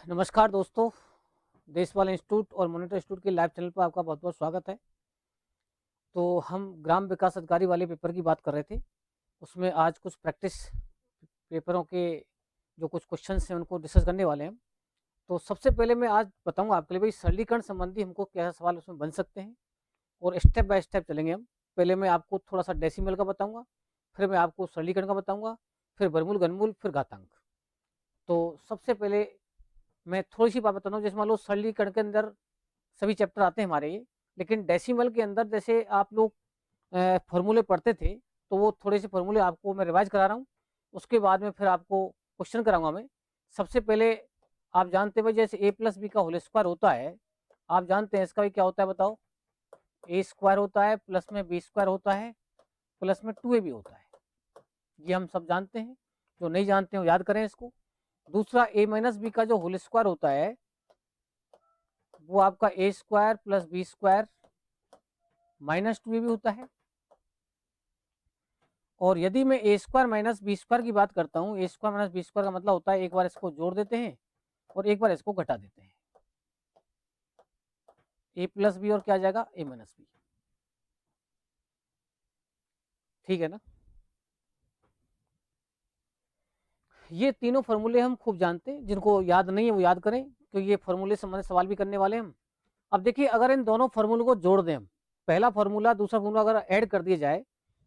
नमस्कार दोस्तों, देशपाल इंस्टीट्यूट और मॉनिटर इंस्टीट्यूट के लाइव चैनल पर आपका बहुत बहुत स्वागत है। तो हम ग्राम विकास अधिकारी वाले पेपर की बात कर रहे थे। उसमें आज कुछ प्रैक्टिस पेपरों के जो कुछ क्वेश्चंस हैं उनको डिस्कस करने वाले हैं। तो सबसे पहले मैं आज बताऊंगा आपके लिए भाई सरलीकरण संबंधी हमको क्या सवाल उसमें बन सकते हैं, और स्टेप बाय स्टेप चलेंगे हम। पहले मैं आपको थोड़ा सा डेसिमल का बताऊंगा, फिर मैं आपको सरलीकरण का बताऊंगा, फिर वर्गमूल, घनमूल, फिर घातांक। तो सबसे पहले मैं थोड़ी सी बात बताता हूँ। जैसे मान लो सरलीकरण के अंदर सभी चैप्टर आते हैं हमारे ये, लेकिन डेसिमल के अंदर जैसे आप लोग फॉर्मूले पढ़ते थे, तो वो थोड़े से फॉर्मूले आपको मैं रिवाइज करा रहा हूँ। उसके बाद में फिर आपको क्वेश्चन कराऊंगा मैं। सबसे पहले आप जानते हैं भाई, जैसे ए प्लस बी का होल स्क्वायर होता है, आप जानते हैं इसका भी क्या होता है बताओ। ए स्क्वायर होता है, प्लस में बी स्क्वायर होता है, प्लस में 2ab होता है। ये हम सब जानते हैं। जो नहीं जानते हैं वो याद करें इसको। दूसरा ए माइनस बी का जो होल स्क्वायर होता है, वो आपका A square plus B square minus 2ab होता है। और यदि मैं A square minus B square की बात करता हूँ, A square minus B square का मतलब होता है एक बार इसको जोड़ देते हैं और एक बार इसको घटा देते हैं। ए प्लस बी और क्या आ जाएगा, ए माइनस बी। ठीक है ना। ये तीनों फॉर्मूले हम खूब जानते हैं। जिनको याद नहीं है वो याद करें, क्योंकि ये फॉर्मूले संबंधित सवाल भी करने वाले हैं हम। अब देखिए, अगर इन दोनों फार्मूलों को जोड़ दें हम, पहला फार्मूला दूसरा फार्मूला अगर ऐड कर दिया जाए,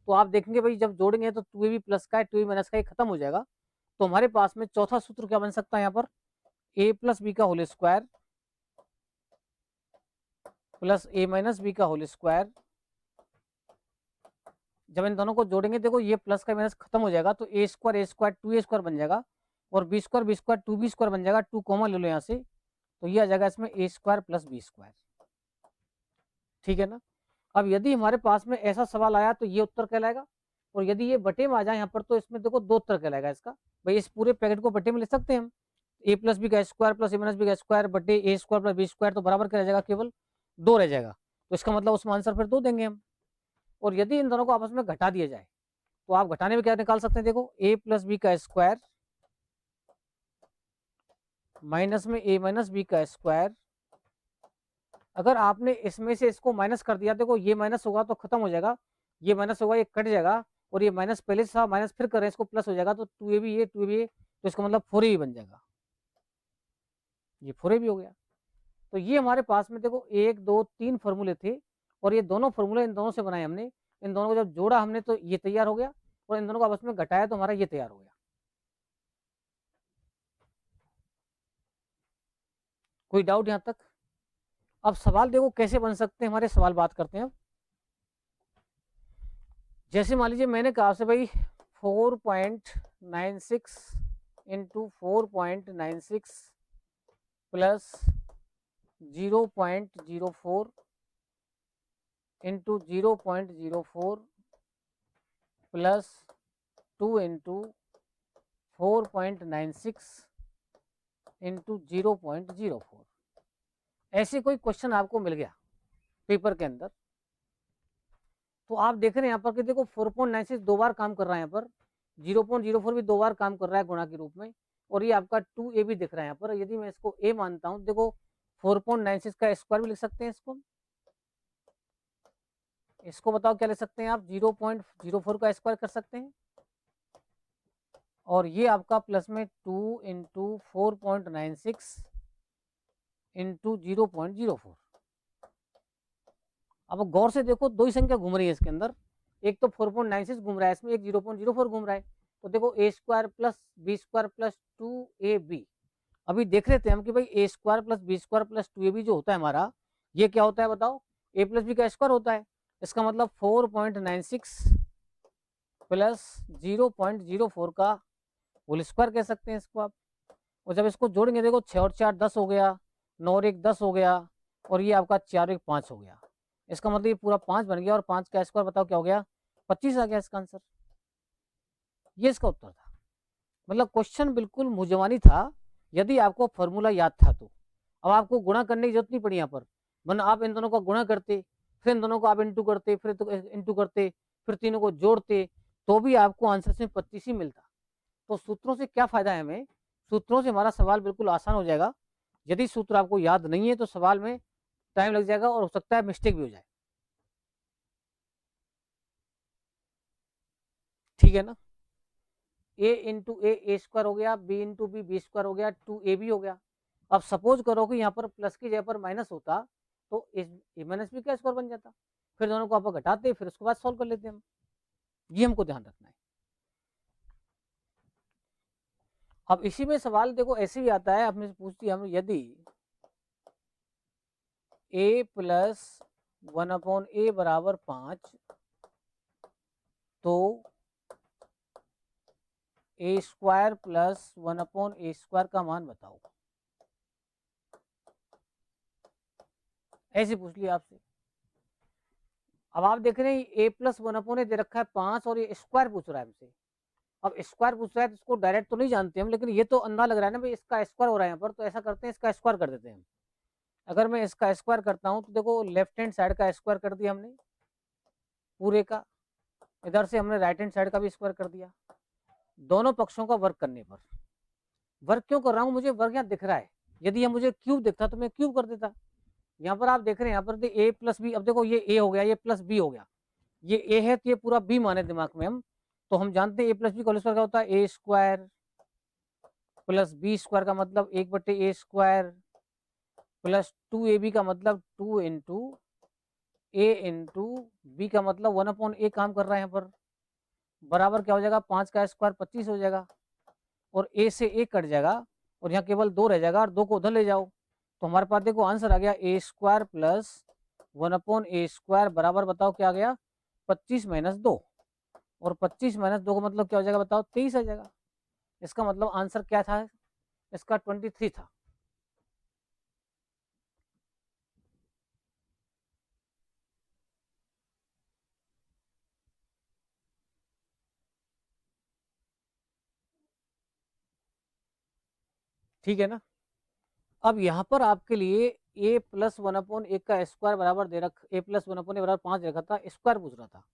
तो आप देखेंगे भाई जब जोड़ेंगे तो 2ab प्लस का है, 2ab माइनस का, ये खत्म हो जाएगा। तो हमारे पास में चौथा सूत्र क्या बन सकता है यहाँ पर, ए प्लस बी का होल स्क्वायर प्लस ए माइनस बी का होल स्क्वायर। जब इन दोनों को जोड़ेंगे, देखो ये प्लस का माइनस खत्म हो जाएगा, तो ए स्क्वायर 2a स्क्वायर बन जाएगा, और बी स्क्वायर 2b स्क्वायर बन जाएगा। 2 कॉमन ले लो यहाँ से, तो ये आ जाएगा इसमें A square plus B square. ठीक है ना। अब यदि हमारे पास में ऐसा सवाल आया तो ये उत्तर कहलाएगा, और यदि ये बटे में आ जाए यहाँ पर, तो इसमें देखो दो उत्तर कहलाएगा इसका। भाई इस पूरे पैकेट को बटे में लिख सकते हैं हम, ए प्लस बी का स्क्वायर प्लस ए माइनस बी का स्क्वायर बटे ए स्क्वायर प्लस बी स्क्वायर, तो बराबर क्या रह जाएगा, केवल 2 रह जाएगा। तो इसका मतलब उसमें आंसर फिर 2 देंगे हम। और यदि इन दोनों को आपस में घटा दिया जाए, तो आप घटाने में क्या निकाल सकते हैं, देखो ए प्लस बी का स्क्वायर माइनस में ए माइनस बी का स्क्वायर। अगर आपने इसमें से इसको माइनस कर दिया, देखो ये माइनस होगा तो खत्म हो जाएगा, ये माइनस होगा ये कट जाएगा, और ये माइनस पहले से था, माइनस फिर कर रहे हैं इसको प्लस हो जाएगा, तो 2ab ये 2ab ये, तो इसका मतलब 4ab बन जाएगा। ये 4ab हो गया। तो ये हमारे पास में देखो 1 2 3 फॉर्मूले थे, और ये दोनों फॉर्मूले इन दोनों से बनाए हमने। इन दोनों को जब जोड़ा हमने तो ये तैयार हो गया, और इन दोनों को आपस में घटाया तो हमारा ये तैयार हो गया। कोई डाउट यहाँ तक। अब सवाल देखो कैसे बन सकते हैं हमारे, सवाल बात करते हैं अब। जैसे मान लीजिए मैंने कहा से भाई 4.96 into 4.96 plus 0.04 into 0.04 plus 2 into 4.96 into 0.04। ऐसे कोई क्वेश्चन आपको मिल गया पेपर के अंदर, तो आप देख रहे हैं यहाँ पर कि देखो 4.96 दो बार काम कर रहा है, यहाँ पर 0.04 भी दो बार काम कर रहा है गुणा के रूप में, और ये आपका 2a भी दिख रहा है यहाँ पर। यदि मैं इसको a मानता हूँ, देखो 4.96 का स्क्वायर भी लिख सकते हैं इसको बताओ क्या लिख सकते हैं आप, 0.04 का स्क्वायर कर सकते हैं, और ये आपका प्लस में 2 इंटू 4.96 इंटू 0.04। अब गौर से देखो दो ही संख्या घूम रही है इसके अंदर, एक तो 4.96 घूम रहा है इसमें, एक 0.04 घूम रहा है। तो देखो A square plus B square plus 2ab। अभी देख रहे थे हम कि भाई A square plus B square plus 2ab जो होता है हमारा, ये क्या होता है बताओ, ए प्लस बी का स्क्वायर होता है। इसका मतलब 4.96 प्लस 0.04 का होल स्क्वायर कह सकते हैं इसको आप। और जब इसको जोड़ेंगे, देखो 6 और 4 10 हो गया, 9 और 1 10 हो गया, और ये आपका 4 और 1 5 हो गया। इसका मतलब ये पूरा 5 बन गया, और 5 का स्क्वायर बताओ क्या हो गया, 25 आ गया इसका आंसर। ये इसका उत्तर था। मतलब क्वेश्चन बिल्कुल मुजवानी था, यदि आपको फॉर्मूला याद था तो। अब आपको गुणा करने की जरूरत नहीं पड़ी यहाँ पर, वरना आप इन दोनों का गुणा करते, फिर इन दोनों को आप इंटू करते, फिर इंटू करते, फिर तीनों को जोड़ते, तो भी आपको आंसर से 25 ही मिलता। तो सूत्रों से क्या फायदा है हमें, सूत्रों से हमारा सवाल बिल्कुल आसान हो जाएगा, यदि सूत्र आपको याद नहीं है तो सवाल में टाइम लग जाएगा और हो सकता है मिस्टेक भी हो जाए। ठीक है ना। a इंटू ए स्क्वायर हो गया, b इंटू बी स्क्वायर हो गया, 2ab हो गया। अब सपोज करो कि यहाँ पर प्लस की जगह पर माइनस होता तो ए माइनस बी का स्क्वायर बन जाता। फिर दोनों को आप घटाते, फिर उसके बाद सॉल्व कर लेते हम। ये हमको ध्यान रखना है। अब इसी में सवाल देखो ऐसे भी आता है, आपने पूछती हम यदि a प्लस 1/a बराबर 5 तो a square plus 1/a square का मान बताओ। ऐसे पूछ लिया आपसे। अब आप देख रहे हैं a प्लस 1/a दे रखा है 5 और ये स्क्वायर पूछ रहा है हमसे। अब स्क्वायर पूछ रहा है तो इसको डायरेक्ट तो नहीं जानते हम, लेकिन ये तो अंदाजा लग रहा है ना भाई इसका स्क्वायर हो रहा है यहाँ पर, तो ऐसा करते हैं इसका स्क्वायर कर देते हैं हम। अगर मैं इसका स्क्वायर करता हूँ तो देखो लेफ्ट हैंड साइड का स्क्वायर कर दिया हमने पूरे का, इधर से हमने राइट हैंड साइड का भी स्क्वायर कर दिया। दोनों पक्षों का वर्क करने पर, वर्क क्यों कर रहा हूँ, मुझे वर्क यहाँ दिख रहा है। यदि ये मुझे क्यूब दिखता तो मैं क्यूब कर देता। यहाँ पर आप देख रहे हैं यहाँ पर ए प्लस बी, अब देखो ये ए हो गया, ये प्लस बी हो गया, ये ए है तो ये पूरा बी माने दिमाग में हम, तो हम जानते हैं ए प्लस बी का होल स्क्वायर क्या होता है, ए स्क्वायर प्लस बी स्क्वायर का मतलब 1/a स्क्वायर प्लस 2ab का मतलब 2 इंटू ए इंटू बी का मतलब 1/a काम कर रहा है यहाँ पर, बराबर क्या हो जाएगा 5 का स्क्वायर 25 हो जाएगा, और ए से ए कट जाएगा और यहाँ केवल 2 रह जाएगा, और 2 को उधर ले जाओ तो हमारे पास देखो आंसर आ गया a square plus 1/a square बराबर बताओ क्या आ गया 25 माइनस 2, और 25 माइनस 2 का मतलब क्या हो जाएगा बताओ 23 आ जाएगा। इसका मतलब आंसर क्या था, इसका 23 था। ठीक है ना। अब यहाँ पर आपके लिए a प्लस 1/1 का स्क्वायर बराबर दे रख, a प्लस 1/1 बराबर 5 रखा था, स्क्वायर पूछ रहा था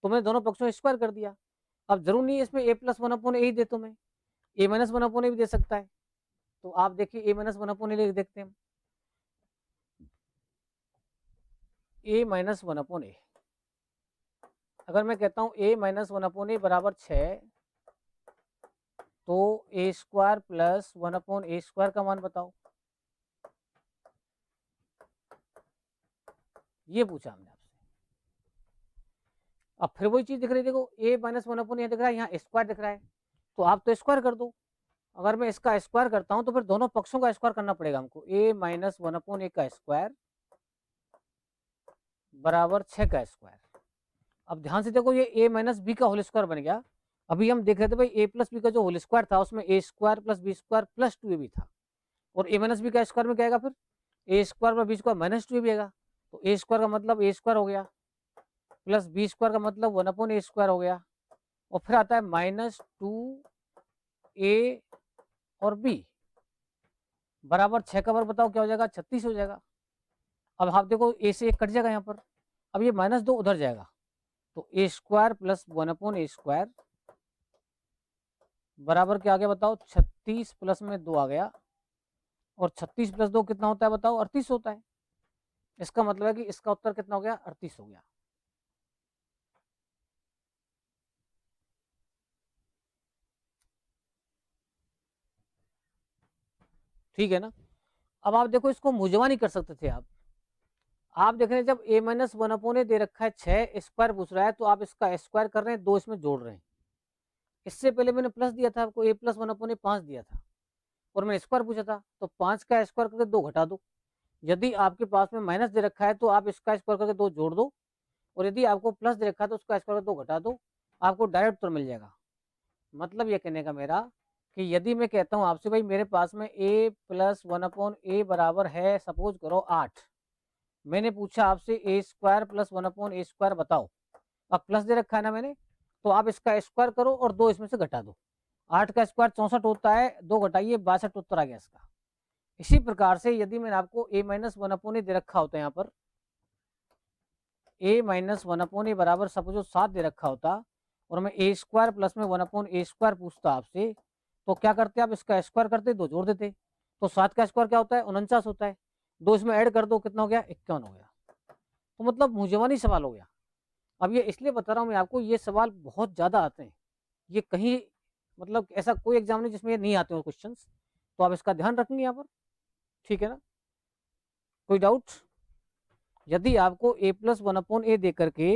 तो मैंने दोनों पक्षों में स्क्वायर कर दिया। अब जरूर नहीं है इसमें a प्लस 1/a ही दे, तो मैं a माइनस 1/a भी दे सकता है, तो आप देखिए a माइनस 1/a लिख देखते हैं, a माइनस 1/a। अगर मैं कहता हूँ a माइनस 1/a बराबर 6 तो a square plus 1/a square का मान बताओ, ये पूछा हमने आपसे। अब फिर वही चीज दिख रही है, देखो a माइनस 1/a यहाँ दिख रहा है, यहाँ स्क्वायर दिख रहा है, तो आप तो स्क्वायर कर दो। अगर मैं इसका स्क्वायर करता हूं तो फिर दोनों पक्षों का स्क्वायर करना पड़ेगा हमको, a माइनस 1/a का स्क्वायर बराबर 6 का स्क्वायर। अब ध्यान से देखो ये a माइनस बी का होल स्क्वायर बन गया। अभी हम देख रहे थे भाई a प्लस बी का जो होल स्क्वायर था उसमें a square plus B square plus 2ab था, और a माइनस बी का स्क्वायर में क्या आएगा फिर a square plus B square minus 2ab आएगा, तो a स्क्वायर का मतलब a स्क्वायर हो गया प्लस बी स्क्वायर का मतलब 1/a स्क्वायर हो गया, और फिर आता है -2a और b बराबर 6 का वर्ग बताओ क्या हो जाएगा 36 हो जाएगा। अब आप देखो a से 1 कट जाएगा यहाँ पर, अब ये -2 उधर जाएगा, तो a square plus 1/a square बराबर क्या आ गया बताओ 36 प्लस में 2 आ गया, और 36 प्लस 2 कितना होता है बताओ 38 होता है। इसका मतलब है कि इसका उत्तर कितना हो गया 38 हो गया। ठीक है ना। अब आप देखो इसको मुजवा नहीं कर सकते थे आप देख रहे हैं जब a माइनस 1/a दे रखा है 6 स्क्वायर पूछ रहा है तो आप इसका स्क्वायर कर रहे हैं, 2 इसमें जोड़ रहे हैं। इससे पहले मैंने प्लस दिया था आपको, a प्लस 1/a 5 दिया था और मैंने स्क्वायर पूछा था, तो 5 का स्क्वायर करके 2 घटा दो। यदि आपके पास में माइनस दे रखा है तो आप इसका स्क्वायर करके 2 जोड़ दो, और यदि आपको प्लस दे रखा है तो उसका स्क्वायर करके 2 घटा दो, आपको डायरेक्ट उत्तर मिल जाएगा। मतलब ये कहने का मेरा कि यदि मैं कहता हूँ आपसे भाई मेरे पास में a प्लस 1/a बराबर है सपोज करो 8, मैंने पूछा आपसे a square plus 1/a square बताओ, अब प्लस दे रखा है ना मैंने, तो आप इसका स्क्वायर करो और 2 इसमें से घटा दो। 8 का स्क्वायर 64 होता है, 2 घटाइए 62 उत्तर आ गया इसका। इसी प्रकार से यदि मैंने आपको a माइनस 1/a दे रखा होता है यहाँ पर, a माइनस 1/a बराबर सपोज 7 दे रखा होता और मैं a स्क्वायर प्लस में 1/a स्क्वायर पूछता आपसे, तो क्या करते आप इसका स्क्वायर करते 2 जोड़ देते, तो 7 का स्क्वायर क्या होता है, 49 होता है। 2 इसमें ऐड कर दो, कितना हो गया, 51 हो गया। तो मतलब मुझेवानी सवाल हो गया। अब ये इसलिए बता रहा हूँ मैं आपको, ये सवाल बहुत ज़्यादा आते हैं। ये कहीं मतलब ऐसा कोई एग्जाम नहीं जिसमें ये नहीं आते हो क्वेश्चन, तो आप इसका ध्यान रखेंगे यहाँ पर, ठीक है ना। कोई डाउट? यदि आपको a प्लस 1 अपॉन ए दे करके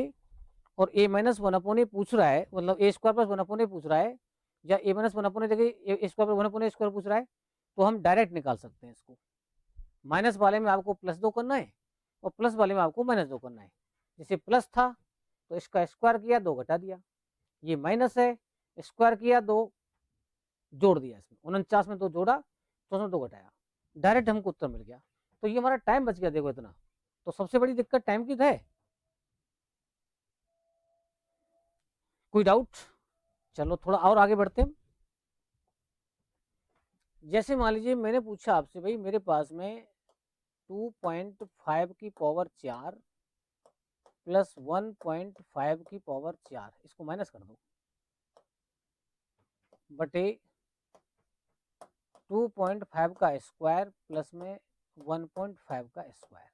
और a माइनस 1 अपॉन ए पूछ रहा है, मतलब ए स्क्वायर प्लस 1 अपॉन ए पूछ रहा है, या a माइनस 1 अपॉन ए देखे ए square plus 1 upon a square पूछ रहा है, तो हम डायरेक्ट निकाल सकते हैं इसको। माइनस वाले में आपको प्लस 2 करना है और प्लस वाले में आपको माइनस 2 करना है। जैसे प्लस था तो इसका स्क्वायर किया, 2 घटा दिया। ये माइनस है, स्क्वायर किया, 2 जोड़ दिया, इसमें 49 में 2 जोड़ा तो उसमें 2 घटाया, डायरेक्ट हमको उत्तर मिल गया। तो ये हमारा टाइम बच गया, देखो इतना। तो सबसे बड़ी दिक्कत टाइम की है। कोई डाउट? चलो थोड़ा और आगे बढ़ते हैं। जैसे मान लीजिए मैंने पूछा आपसे, भाई मेरे पास में 2.5 की पावर 4 प्लस 1.5 की पावर 4, इसको माइनस कर दो, बटे 2.5 का स्क्वायर प्लस में 1.5 का स्क्वायर।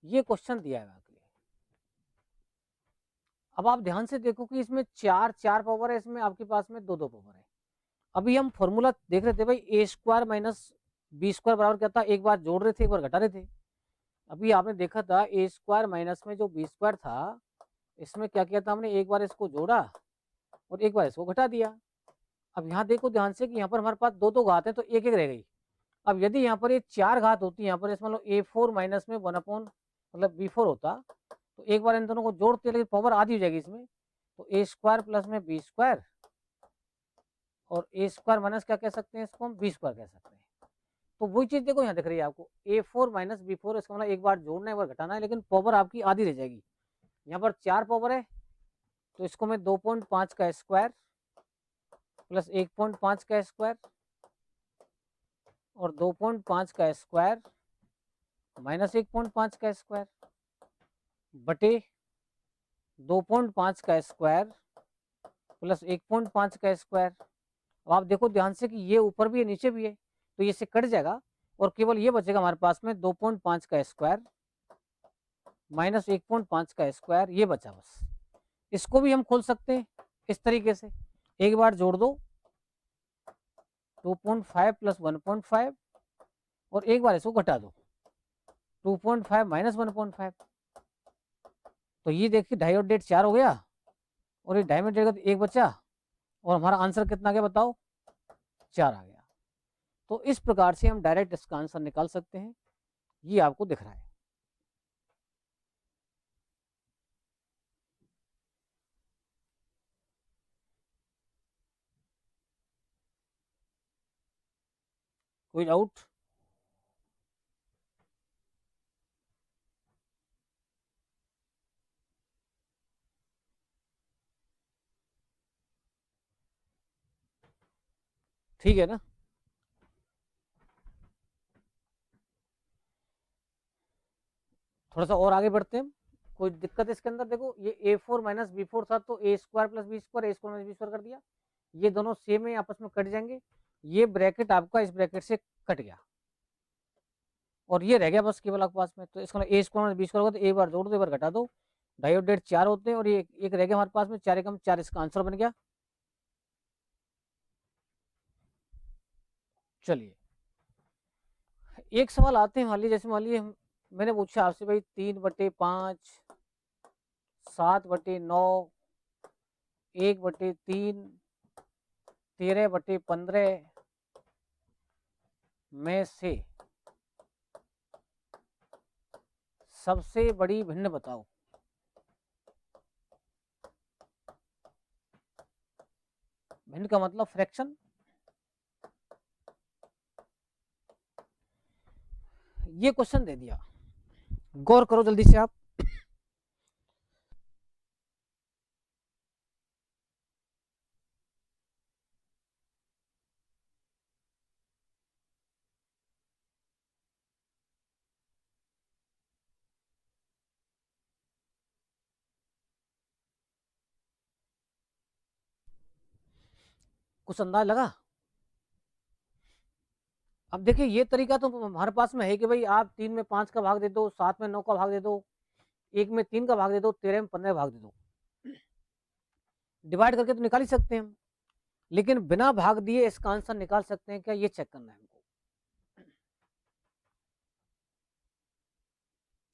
ये क्वेश्चन दिया है आपके लिए। अब आप ध्यान से देखो कि इसमें 4 पावर है, इसमें आपके पास में 2 पावर है। अभी हम फॉर्मूला देख रहे थे भाई, A square minus B square बराबर क्या था, एक बार जोड़ रहे थे, एक बार घटा रहे थे। अभी आपने देखा था ए स्क्वायर माइनस में जो बी स्क्वायर था, इसमें क्या किया था हमने, एक बार इसको जोड़ा और एक बार इसको घटा दिया। अब यहाँ देखो ध्यान से कि यहाँ पर हमारे पास 2 घात है, तो एक एक रह गई। अब यदि यहाँ पर ये 4 घात होती है, यहाँ पर इसमें A4 माइनस में 1 अपॉन मतलब B4 होता, तो एक बार इन दोनों को जोड़ते, लेकिन पावर आधी हो जाएगी इसमें, तो ए स्क्वायर प्लस में बी स्क्वायर, और ए स्क्वायर माइनस क्या कह सकते हैं, इसको हम बी स्क्वायर कह सकते हैं। तो वही चीज देखो यहाँ दिख रही है आपको, A4 माइनस B4, इसका मतलब एक बार जोड़ना है, एक बार घटाना है, लेकिन पावर आपकी आधी रह जाएगी। यहाँ पर 4 पावर है, तो इसको मैं 2.5 का स्क्वायर प्लस 1.5 का स्क्वायर और 2.5 का स्क्वायर माइनस 1.5 का स्क्वायर बटे 2.5 का स्क्वायर प्लस 1.5 का स्क्वायर। अब आप देखो ध्यान से कि ये ऊपर भी है नीचे भी है, तो ये से कट जाएगा और केवल ये बचेगा हमारे पास में 2.5 का स्क्वायर माइनस 1.5 का स्क्वायर, ये बचा बस। इसको भी हम खोल सकते हैं इस तरीके से, एक बार जोड़ दो 2.5 प्लस 1.5 और एक बार इसको घटा दो 2.5 माइनस 1.5। तो ये देखिए 2.5 और 1.5 4 हो गया, और ये 2.5 में 1.5 तो 1 बचा, और हमारा आंसर कितना गया बताओ, 4 आ गया। तो इस प्रकार से हम डायरेक्ट इसका आंसर निकाल सकते हैं। ये आपको दिख रहा है। कोई डाउट? ठीक है ना। थोड़ा सा और आगे बढ़ते हैं। कोई दिक्कत इसके अंदर? देखो ये A4 माइनस B4 था, तो ए स्क्वायर प्लस बी स्क्वायर, ए स्क्वायर माइनस बी स्क्वायर कर दिया, ये दोनों सेम है, आपस में कट जाएंगे। ये ब्रैकेट आपका इस ब्रैकेट से कट गया और ये रह गया बस केवल आपके पास में। तो इसका ए स्क्वायर माइनस बी स्क्वायर होगा, तो एक बार जोड़ दो, एक बार घटा दो, 2.5 और 1.5 4 होते हैं, और ये एक रह गया हमारे पास में, 4 एकम 4, इसका आंसर बन गया। चलिए एक सवाल आते हैं, मान लीजिए जैसे मान लीजिए मैंने पूछा आपसे भाई 3/5, 7/9, 1/3, 13/15 में से सबसे बड़ी भिन्न बताओ। भिन्न का मतलब फ्रैक्शन। ये क्वेश्चन दे दिया, गौर करो जल्दी से आप। कुछ अंदाज लगा? अब देखिए ये तरीका तो हमारे पास में है कि भाई आप 3 में 5 का भाग दे दो, 7 में 9 का भाग दे दो, 1 में 3 का भाग दे दो, 13 में 15 भाग दे दो, डिवाइड करके तो निकाल ही सकते हैं हम। लेकिन बिना भाग दिए इसका आंसर निकाल सकते हैं क्या, ये चेक करना है हमको।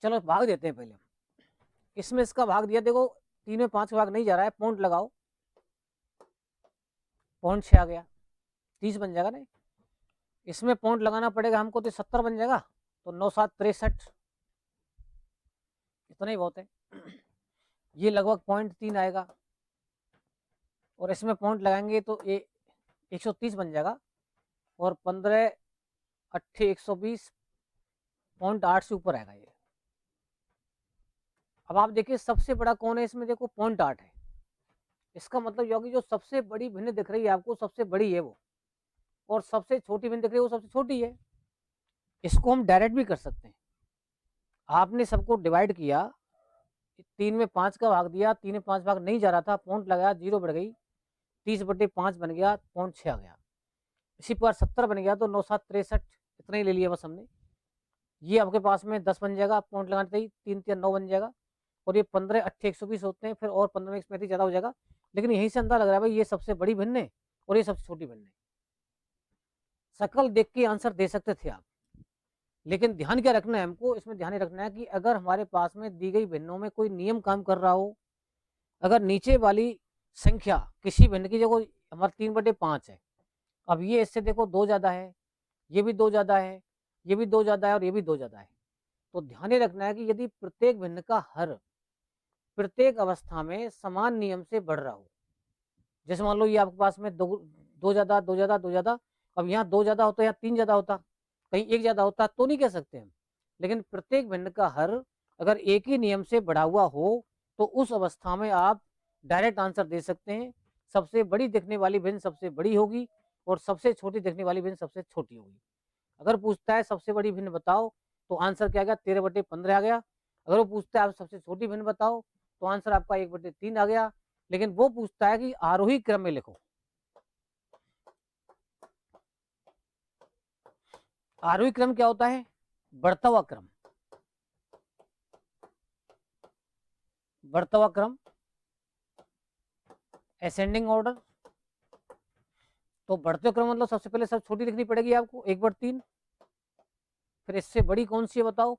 चलो भाग देते हैं पहले। इसमें इसका भाग दिया, देखो 3 में 5 का भाग नहीं जा रहा है, पॉइंट लगाओ, 0.6 आ गया, 30 बन जाएगा नहीं। इसमें पॉइंट लगाना पड़ेगा हमको, तो 70 बन जाएगा, तो 9 7 63, इतना ही बहुत है। ये लगभग 0.3 आएगा, और इसमें पॉइंट लगाएंगे तो ये 130 बन जाएगा, और 15 8 120, 0.8 से ऊपर आएगा ये। अब आप देखिए सबसे बड़ा कौन है इसमें, देखो 0.8 है। इसका मतलब ये होगी जो सबसे बड़ी भिन्न दिख रही है आपको, सबसे बड़ी है वो, और सबसे छोटी भिन्न दिख रही है वो सबसे छोटी है। इसको हम डायरेक्ट भी कर सकते हैं। आपने सबको डिवाइड किया, 3 में 5 का भाग दिया, 3 में 5 भाग नहीं जा रहा था, पॉइंट लगाया, 0 बढ़ गई, 30/5 बन गया, 0.6 आ गया। इसी पर 70 बन गया, तो 9 7 63, इतना ही ले लिया बस हमने। ये आपके पास में 10 बन जाएगा, पॉइंट लगाते ही 3 3 9 बन जाएगा, और ये 15 8 120 होते हैं, फिर और 15 में 135 ज़्यादा हो जाएगा। लेकिन यहीं से अंदाजा लग रहा है भाई ये सबसे बड़ी भिन्न है और ये सबसे छोटी भिन्न है। शकल देख के आंसर दे सकते थे आप, लेकिन ध्यान क्या रखना है हमको, इसमें ध्यान रखना है कि अगर हमारे पास में दी गई भिन्नों में कोई नियम काम कर रहा हो, अगर नीचे वाली संख्या किसी भिन्न की जगह, हमारा 3/5 है, अब ये इससे देखो 2 ज़्यादा है, ये भी 2 ज़्यादा है, ये भी 2 ज़्यादा है, और ये भी 2 ज़्यादा है, तो ध्यान रखना है कि यदि प्रत्येक भिन्न का हर प्रत्येक अवस्था में समान नियम से बढ़ रहा हो, जैसे मान लो ये आपके पास में 2 ज़्यादा 2 ज़्यादा 2 ज़्यादा, अब यहाँ 2 ज़्यादा होता, यहाँ 3 ज़्यादा होता, कहीं 1 ज़्यादा होता तो नहीं कह सकते हम। लेकिन प्रत्येक भिन्न का हर अगर एक ही नियम से बढ़ा हुआ हो, तो उस अवस्था में आप डायरेक्ट आंसर दे सकते हैं। सबसे बड़ी दिखने वाली भिन्न सबसे बड़ी होगी, और सबसे छोटी दिखने वाली भिन्न सबसे छोटी होगी। अगर पूछता है सबसे बड़ी भिन्न बताओ, तो आंसर क्या आ गया, 13/15 आ गया। अगर वो पूछता है आप सबसे छोटी भिन्न बताओ, तो आंसर आपका 1/3 आ गया। लेकिन वो पूछता है कि आरोही क्रम में लिखो। आरोही क्रम क्या होता है, बढ़ता हुआ क्रम, बढ़ता हुआ क्रम, असेंडिंग ऑर्डर। तो बढ़ते क्रम मतलब सबसे पहले सब छोटी लिखनी पड़ेगी आपको, 1/3। फिर इससे बड़ी कौन सी है बताओ,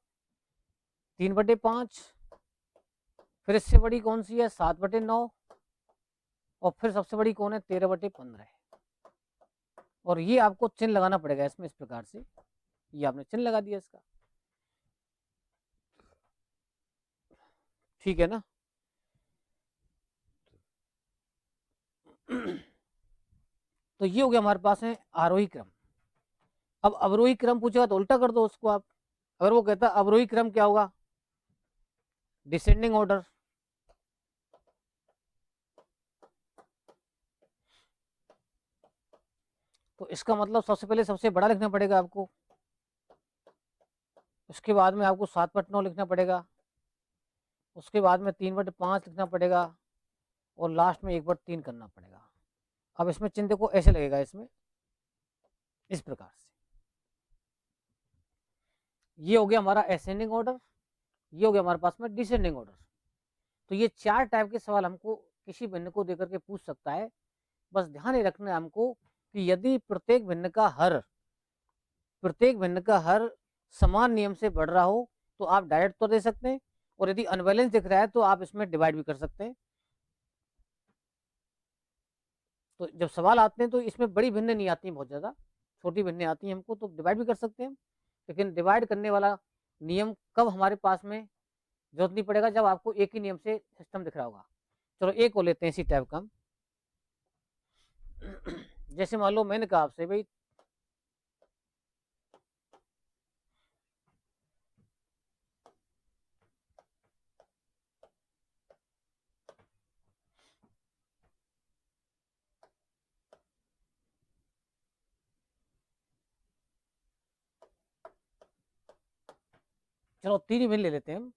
3/5। फिर इससे बड़ी कौन सी है, 7/9। और फिर सबसे बड़ी कौन है, 13/15। और ये आपको चिन्ह लगाना पड़ेगा इसमें, इस प्रकार से ये आपने चिन्ह लगा दिया इसका, ठीक है ना। तो ये हो गया हमारे पास है आरोही क्रम। अब अवरोही क्रम पूछेगा तो उल्टा कर दो उसको आप। अगर वो कहता है अवरोही क्रम क्या होगा, डिसेंडिंग ऑर्डर। तो इसका मतलब सबसे पहले सबसे बड़ा लिखना पड़ेगा आपको, उसके बाद में आपको 7/9 लिखना पड़ेगा, उसके बाद में 3/5 लिखना पड़ेगा, और लास्ट में 1/3 करना पड़ेगा। अब इसमें चिन्ह देखो ऐसे लगेगा, इसमें इस प्रकार से। ये हो गया हमारा असेंडिंग ऑर्डर, ये हो गया हमारे पास में डिसेंडिंग ऑर्डर। तो ये 4 टाइप के सवाल हमको किसी भिन्न को देकर के पूछ सकता है। बस ध्यान ही रखना है हमको कि यदि प्रत्येक भिन्न का हर समान नियम से बढ़ रहा हो, तो आप डायरेक्ट तो दे सकते हैं, और यदि अनबैलेंस दिख रहा है तो आप इसमें डिवाइड भी कर सकते हैं। तो जब सवाल आते हैं तो इसमें बड़ी भिन्न नहीं आती, बहुत ज़्यादा छोटी भिन्न आती हैं हमको, तो डिवाइड भी कर सकते हैं। लेकिन डिवाइड करने वाला नियम कब हमारे पास में जरूरत नहीं पड़ेगा, जब आपको एक ही नियम से सिस्टम दिख रहा होगा। चलो एक को लेते हैं इसी टाइप का। जैसे मान लो मैंने कहा आपसे भाई चलो 3 ही भिन्न ले लेते हैं हम।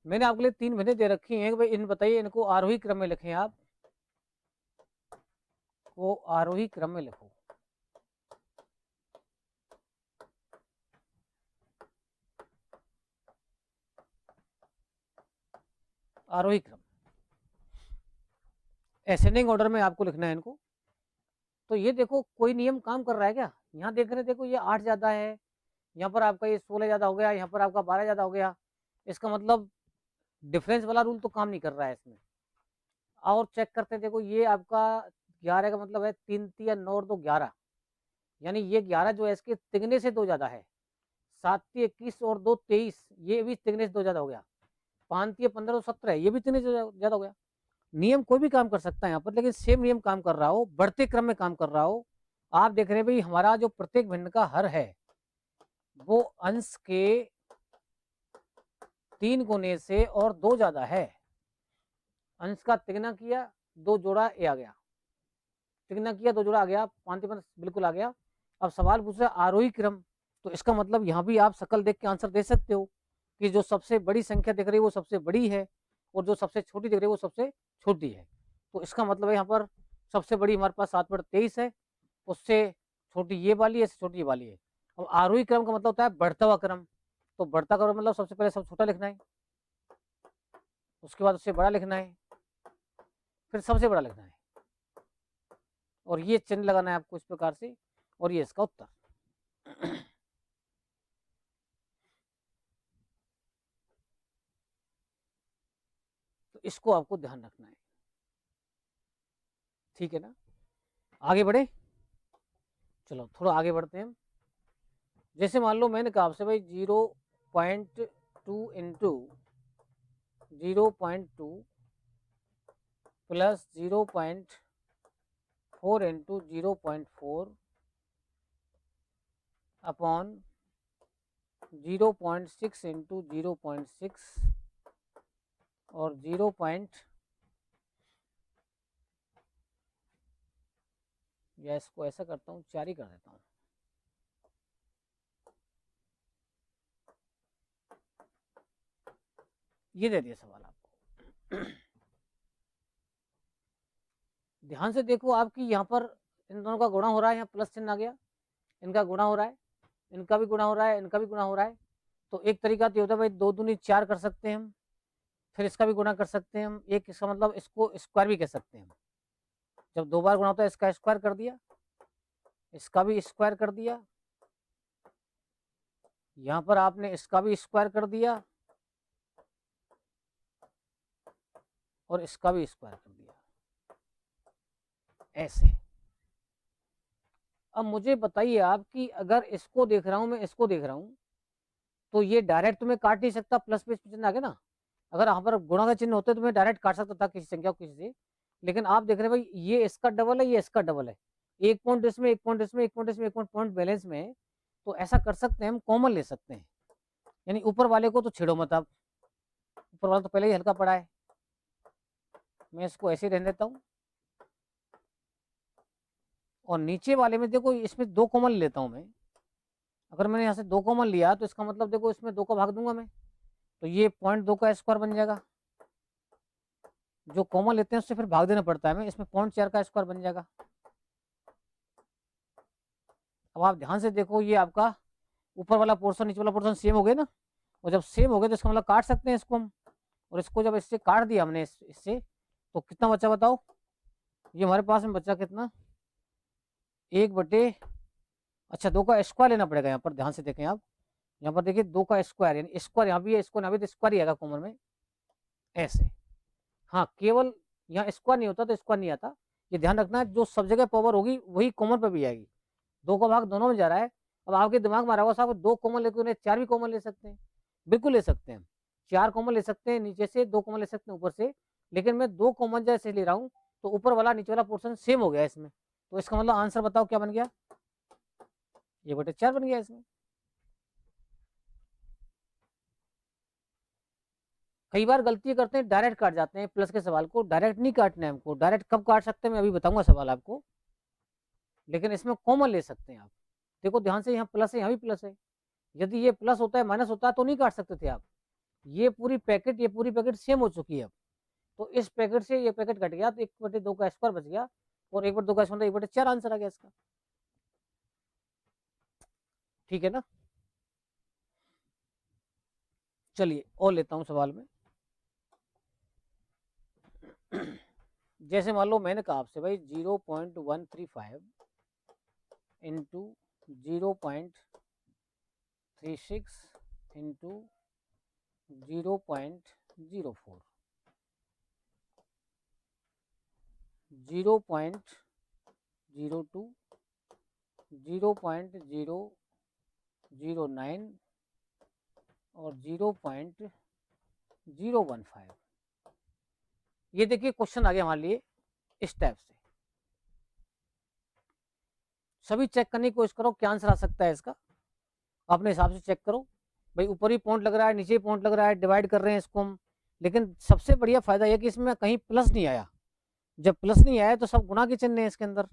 मैंने आपके लिए 3 भिन्न दे रखी हैं कि भाई इन बताइए, इनको आरोही क्रम में लिखें, आप को आरोही क्रम में लिखो। आरोही क्रम, एसेंडिंग ऑर्डर में आपको लिखना है इनको। तो ये देखो कोई नियम काम कर रहा है क्या? यहाँ देख रहे देखो ये 8 ज़्यादा है, यहाँ पर आपका ये 16 ज़्यादा हो गया, यहाँ पर आपका 12 ज़्यादा हो गया। इसका मतलब डिफरेंस वाला रूल तो काम नहीं कर रहा है इसमें। और चेक करते हैं, देखो ये आपका 11 का मतलब है 3 या 9 और 2 11, यानी ये 11 जो है इसके तिगने से 2 ज़्यादा है। 7 21 और 2 23, ये भी तिगने से 2 ज़्यादा हो गया। 5 15 और 17, ये भी तिगने से ज़्यादा हो गया। नियम कोई भी काम कर सकता है यहाँ पर, लेकिन सेम नियम काम कर रहा हो, बढ़ते क्रम में काम कर रहा हो। आप देख रहे हैं भाई हमारा जो प्रत्येक भिन्न का हर है वो अंश के 3 गुने से और 2 ज़्यादा है। अंश का तिगना किया, 2 जोड़ा ए आ गया, तिगना किया 2 जोड़ा आ गया, 5 बिल्कुल आ गया। अब सवाल पूछ रहा है आरोही क्रम, तो इसका मतलब यहाँ भी आप शकल देख के आंसर दे सकते हो कि जो सबसे बड़ी संख्या दिख रही है वो सबसे बड़ी है, और जो सबसे छोटी दिख रही है वो सबसे छोटी है। तो इसका मतलब है यहाँ पर सबसे बड़ी हमारे पास 7/23 है, उससे छोटी ये वाली है, छोटी ये वाली है। अब आरोही क्रम का मतलब होता है बढ़ता हुआ क्रम, तो बढ़ता क्रम मतलब सबसे पहले सब छोटा लिखना है, उसके बाद उससे बड़ा लिखना है, फिर सबसे बड़ा लिखना है, और ये चिन्ह लगाना है आपको इस प्रकार से, और ये इसका उत्तर। तो इसको आपको ध्यान रखना है, ठीक है ना। आगे बढ़े, चलो थोड़ा आगे बढ़ते हैं। जैसे मान लो मैंने कहा आपसे भाई 0.2 into 0.2 plus 0.4 into 0.4 upon 0.6 into 0.6 और 0. या इसको ऐसा करता हूँ 4 ही कर देता हूँ। ये दे दिया सवाल आपको। ध्यान से देखो आपकी यहाँ पर इन दोनों का गुणा हो रहा है, यहाँ प्लस चिन्ह आ गया, इनका गुणा हो रहा है, इनका भी गुणा हो रहा है, इनका भी गुणा हो रहा है। तो एक तरीका तो होता है भाई 2 दूनी 4 कर सकते हैं हम, फिर इसका भी गुणा कर सकते हैं हम, एक इसका मतलब इसको स्क्वायर भी कह सकते हैं हम। जब 2 बार गुणा होता है इसका स्क्वायर कर दिया, इसका भी स्क्वायर कर दिया, यहाँ पर आपने इसका भी स्क्वायर कर दिया और इसका भी स्क्वायर कर दिया, ऐसे। अब मुझे बताइए आप कि अगर इसको देख रहा हूं मैं, इसको देख रहा हूं, तो ये डायरेक्ट तुम्हें काट नहीं सकता, प्लस पे चिन्ह आ गया ना। अगर यहाँ पर गुणा का चिन्ह होता है तो मैं डायरेक्ट काट सकता था किसी संख्या को किसी से, लेकिन आप देख रहे हैं भाई ये इसका डबल है, ये इसका डबल है, एक पॉइंट इसमें, एक पॉइंट इसमें, एक पॉइंट इसमें, एक पॉइंट बैलेंस में। तो ऐसा कर सकते हैं हम, कॉमन ले सकते हैं, यानी ऊपर वाले को तो छेड़ो मत आप, ऊपर वाला तो पहले ही हल्का पड़ा है, मैं इसको ऐसे ही रहने देता हूँ। और नीचे वाले में देखो इसमें 2 कॉमन लेता हूँ मैं। अगर मैंने यहाँ से 2 कॉमन लिया तो इसका मतलब देखो इसमें 2 का भाग दूंगा मैं, तो ये 0.2 का स्क्वायर बन जाएगा। जो कॉमन लेते हैं उससे फिर भाग देना पड़ता है हमें, इसमें 0.4 का स्क्वायर बन जाएगा। अब आप ध्यान से देखो ये आपका ऊपर वाला पोर्शन नीचे वाला पोर्शन सेम हो गए ना, और जब सेम हो गए तो इसका मतलब काट सकते हैं इसको हम। और इसको जब इससे काट दिया हमने इससे, तो कितना बचा बताओ? ये हमारे पास में बचा कितना, 1/, अच्छा 2 का स्क्वायर लेना पड़ेगा यहाँ पर, ध्यान से देखें आप, यहाँ पर देखिए 2 का स्क्वायर, यानी स्क्वायर यहाँ भी है, स्क्वायर यहाँ भी, तो स्क्वायर ही आएगा कॉमन में, ऐसे। हाँ केवल यहाँ स्क्वायर नहीं होता तो स्क्वायर नहीं आता, ये ध्यान रखना, जो सब जगह पावर होगी वही कॉमन पर भी आएगी। 2 का भाग दोनों में जा रहा है। अब आपके दिमाग में आ रहा होगा साहब 2 कॉमन लेते उन्हें 4 भी कॉमन ले सकते हैं, बिल्कुल ले सकते हैं, 4 कॉमन ले सकते हैं नीचे से, 2 कॉमन ले सकते हैं ऊपर से, लेकिन मैं 2 कॉमन जैसे ले रहा हूँ तो ऊपर वाला नीचे वाला पोर्शन सेम हो गया इसमें, तो इसका मतलब आंसर बताओ क्या बन गया? ये 4 बन गया इसमें। कई बार गलती करते हैं डायरेक्ट काट जाते हैं प्लस के सवाल को, डायरेक्ट नहीं काटना है हमको, डायरेक्ट कब काट सकते हैं मैं अभी बताऊंगा सवाल आपको, लेकिन इसमें कॉमन ले सकते हैं आप। देखो ध्यान से, यहाँ प्लस है यहाँ भी प्लस है, यदि ये प्लस होता है माइनस होता है तो नहीं काट सकते थे आप। ये पूरी पैकेट सेम हो चुकी है अब, तो इस पैकेट से ये पैकेट कट गया तो 1/2 का स्क्वायर बच गया, और 1/2 का स्क्वायर 1/4 आंसर आ गया इसका, ठीक है ना। चलिए और लेता हूँ सवाल में, जैसे मान लो मैंने कहा आपसे भाई 0.135 इंटू 0.36 इंटू 0.04 0.02 0.009 और 0.015। ये देखिए क्वेश्चन आ गया हमारे लिए इस टाइप से। सभी चेक करने की कोशिश करो क्या आंसर आ सकता है इसका, अपने हिसाब से चेक करो। भाई ऊपर ही पॉइंट लग रहा है, नीचे ही पॉइंट लग रहा है, डिवाइड कर रहे हैं इसको हम, लेकिन सबसे बढ़िया फायदा यह कि इसमें कहीं प्लस नहीं आया। जब प्लस नहीं आया तो सब गुणा के चिन्ह है इसके अंदर,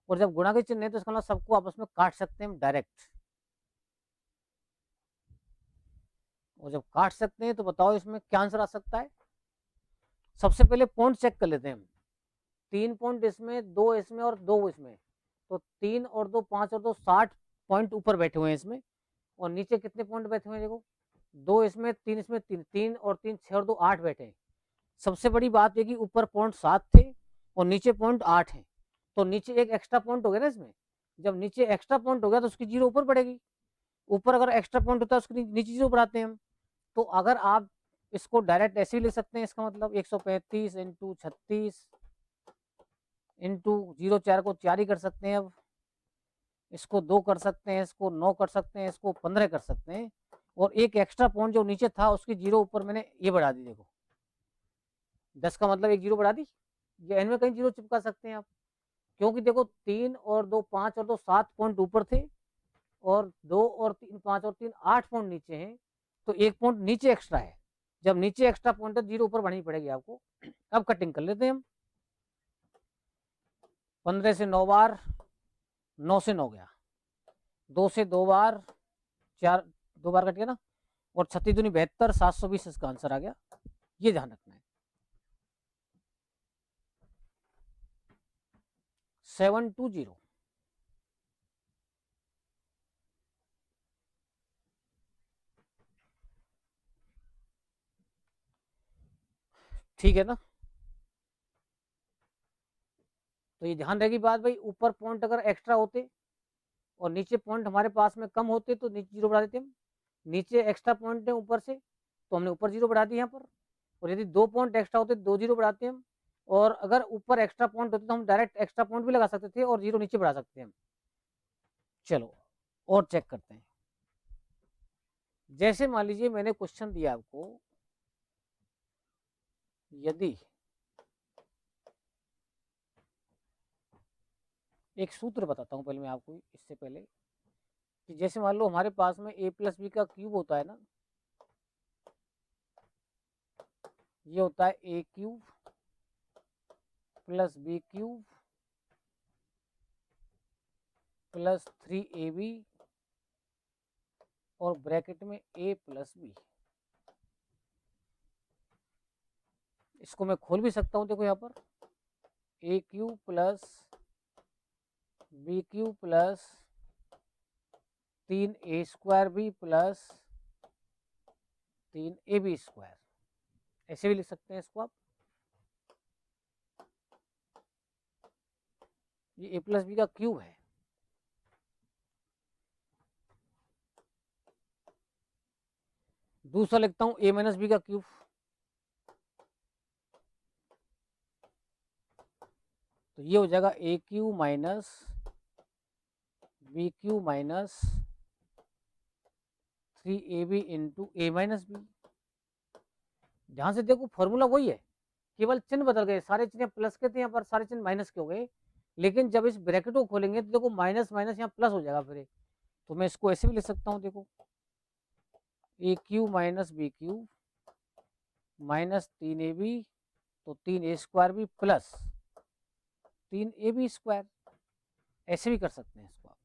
और जब गुणा के चिन्ह है तो इसका मतलब सबको आपस में काट सकते हैं हम डायरेक्ट। और जब काट सकते हैं तो बताओ इसमें क्या आंसर आ सकता है। सबसे पहले पॉइंट चेक कर लेते हैं हम। 3 पॉइंट इसमें, 2 इसमें और 2 इसमें, तो 3 और 2 5 और 2 60 पॉइंट ऊपर बैठे हुए हैं इसमें। और नीचे कितने पॉइंट बैठे हुए हैं देखो, 2 इसमें, 3 इसमें, 3 और 3 6 और 2 8 बैठे हैं। सबसे बड़ी बात है कि ऊपर पॉइंट 7 थे और नीचे पॉइंट 8 है, तो नीचे एक एक्स्ट्रा पॉइंट हो गया ना इसमें। जब नीचे एक्स्ट्रा पॉइंट हो गया तो उसकी जीरो ऊपर पड़ेगी। ऊपर अगर एक्स्ट्रा पॉइंट होता है उसकी नीचे जीरो बढ़ाते हैं हम। तो अगर आप इसको डायरेक्ट ऐसे ही ले सकते हैं, इसका मतलब 135 इंटू 36 इंटू 0 4 को 4 ही कर सकते हैं। अब इसको 2 कर सकते हैं, इसको 9 कर सकते हैं, इसको 15 कर सकते हैं। और एक एक्स्ट्रा पॉइंट जो नीचे था उसकी जीरो ऊपर मैंने ये बढ़ा दी, देखो 10 का मतलब एक जीरो बढ़ा दी। ये एन में कहीं जीरो चिपका सकते हैं आप, क्योंकि देखो 3 और 2 5 और 2 7 पॉइंट ऊपर थे, और 2 और 3 5 और 3 8 पॉइंट नीचे हैं, तो एक पॉइंट नीचे एक्स्ट्रा है। जब नीचे एक्स्ट्रा पॉइंट है जीरो ऊपर बढ़नी पड़ेगी आपको। अब कटिंग कर लेते हैं हम। 15 से 9 बार, 9 से 9 गया, 2 से 2 बार, 4 2 बार कट गया ना, और 36 दूनी 72, 720 इसका आंसर आ गया। ये ध्यान रखना है। 720। ठीक है ना। तो ये ध्यान रहेगी बात भाई, ऊपर पॉइंट अगर एक्स्ट्रा होते और नीचे पॉइंट हमारे पास में कम होते तो नीचे जीरो बढ़ा देते हम। नीचे एक्स्ट्रा पॉइंट है ऊपर से तो हमने ऊपर जीरो बढ़ा दिया यहाँ पर। और यदि 2 पॉइंट एक्स्ट्रा होते 2 जीरो बढ़ाते हम। और अगर ऊपर एक्स्ट्रा पॉइंट होते तो हम डायरेक्ट एक्स्ट्रा पॉइंट भी लगा सकते थे और जीरो नीचे बढ़ा सकते हैं हम। चलो और चेक करते हैं। जैसे मान लीजिए मैंने क्वेश्चन दिया आपको, यदि एक सूत्र बताता हूं पहले मैं आपको इससे पहले, कि जैसे मान लो हमारे पास में a प्लस बी का क्यूब होता है ना, ये होता है a cube plus B cube plus 3ab और ब्रैकेट में a प्लस बी। इसको मैं खोल भी सकता हूं, देखो यहाँ पर a cube plus B cube plus 3a² b plus 3ab², ऐसे भी लिख सकते हैं इसको आप। ये a प्लस बी का क्यूब है। दूसरा लिखता हूं a माइनस बी का क्यूब, तो ये हो जाएगा a cube minus b cube minus 3ab into a minus b. ध्यान से देखो फॉर्मूला वही है, केवल चिन्ह बदल गए। सारे चिन्ह प्लस के थे, यहाँ पर सारे चिन्ह माइनस के हो गए। लेकिन जब इस ब्रैकेट को खोलेंगे तो देखो माइनस माइनस यहाँ प्लस हो जाएगा फिर। तो मैं इसको ऐसे भी लिख सकता हूँ, देखो a cube minus b cube minus 3ab, तो 3a² भी प्लस 3ab², ऐसे भी कर सकते हैं इसको आप।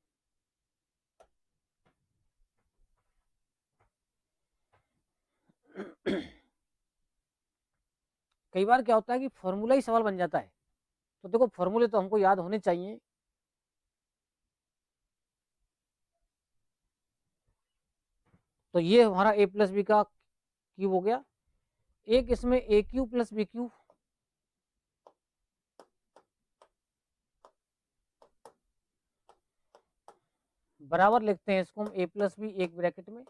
कई बार क्या होता है कि फॉर्मूला ही सवाल बन जाता है, तो देखो फॉर्मूले तो हमको याद होने चाहिए। तो ये हमारा a प्लस बी का क्यूब हो गया। एक इसमें a cube plus B cube, बराबर लिखते हैं इसको हम a प्लस बी एक ब्रैकेट में,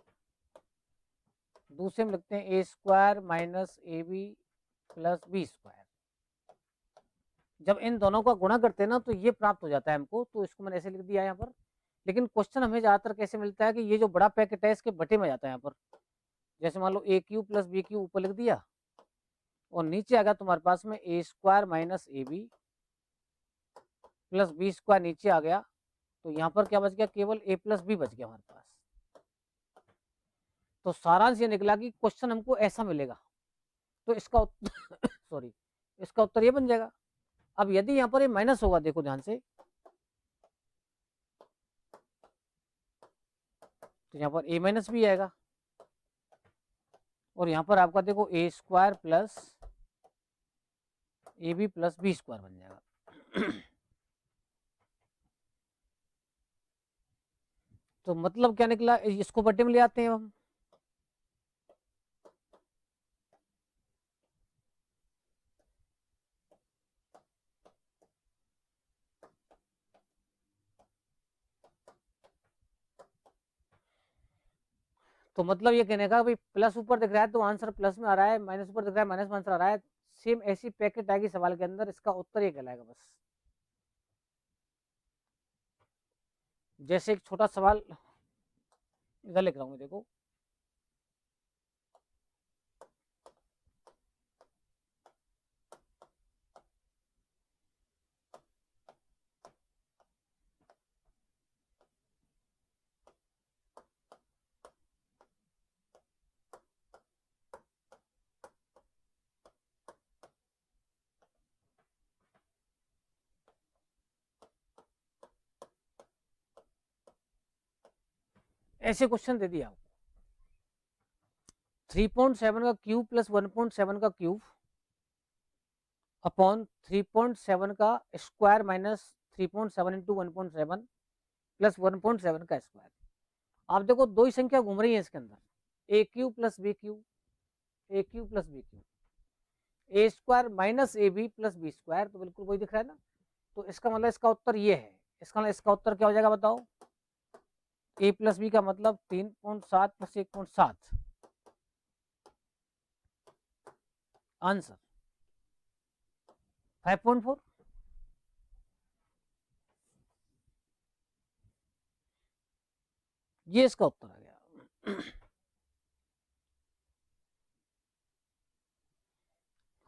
दूसरे में लिखते हैं A square minus A B plus B square. जब इन दोनों का गुणा करते हैं ना तो ये प्राप्त हो जाता है हमको, तो इसको मैंने ऐसे लिख दिया यहाँ पर। लेकिन क्वेश्चन हमें ज़्यादातर कैसे मिलता है कि ये जो बड़ा पैकेट है इसके बटे में जाता है यहाँ पर। जैसे मान लो ए क्यू प्लस बी क्यू ऊपर लिख दिया और नीचे आ गया तुम्हारे पास में A square minus A B plus B square नीचे आ गया, तो यहाँ पर क्या बच गया, केवल ए प्लस बी बच गया हमारे पास। तो सारांश ये निकला कि क्वेश्चन हमको ऐसा मिलेगा, तो इसका सॉरी इसका उत्तर ये बन जाएगा। अब यदि यहाँ पर ये माइनस होगा, देखो ध्यान से, तो यहाँ पर ए माइनस भी आएगा और यहाँ पर आपका देखो A square plus A B plus B square बन जाएगा। तो मतलब क्या निकला, इसको बटे में ले आते हैं हम। तो मतलब ये कहने का भाई प्लस ऊपर दिख रहा है तो आंसर प्लस में आ रहा है, माइनस ऊपर दिख रहा है माइनस में आंसर आ रहा है। सेम ऐसी पैकेट आएगी सवाल के अंदर, इसका उत्तर ये कहलाएगा बस। जैसे एक छोटा सवाल इधर लिख रहा हूँ, देखो ऐसे क्वेश्चन दे दिया आपको, 3.7 का क्यूब प्लस 1.7 का क्यूब अपॉन 3.7 का स्क्वायर माइनस 3.7 इंटू 1.7 प्लस 1.7 का स्क्वायर। आप देखो दो ही संख्या घूम रही है इसके अंदर, A cube plus B cube, A cube plus B cube, A square minus A B plus B square, तो बिल्कुल वही दिख रहा है ना। तो इसका मतलब इसका उत्तर ये है, इसका मतलब इसका उत्तर क्या हो जाएगा बताओ, ए प्लस बी का मतलब 3.7 प्लस 1.7, आंसर 5.4। ये इसका उत्तर आ गया।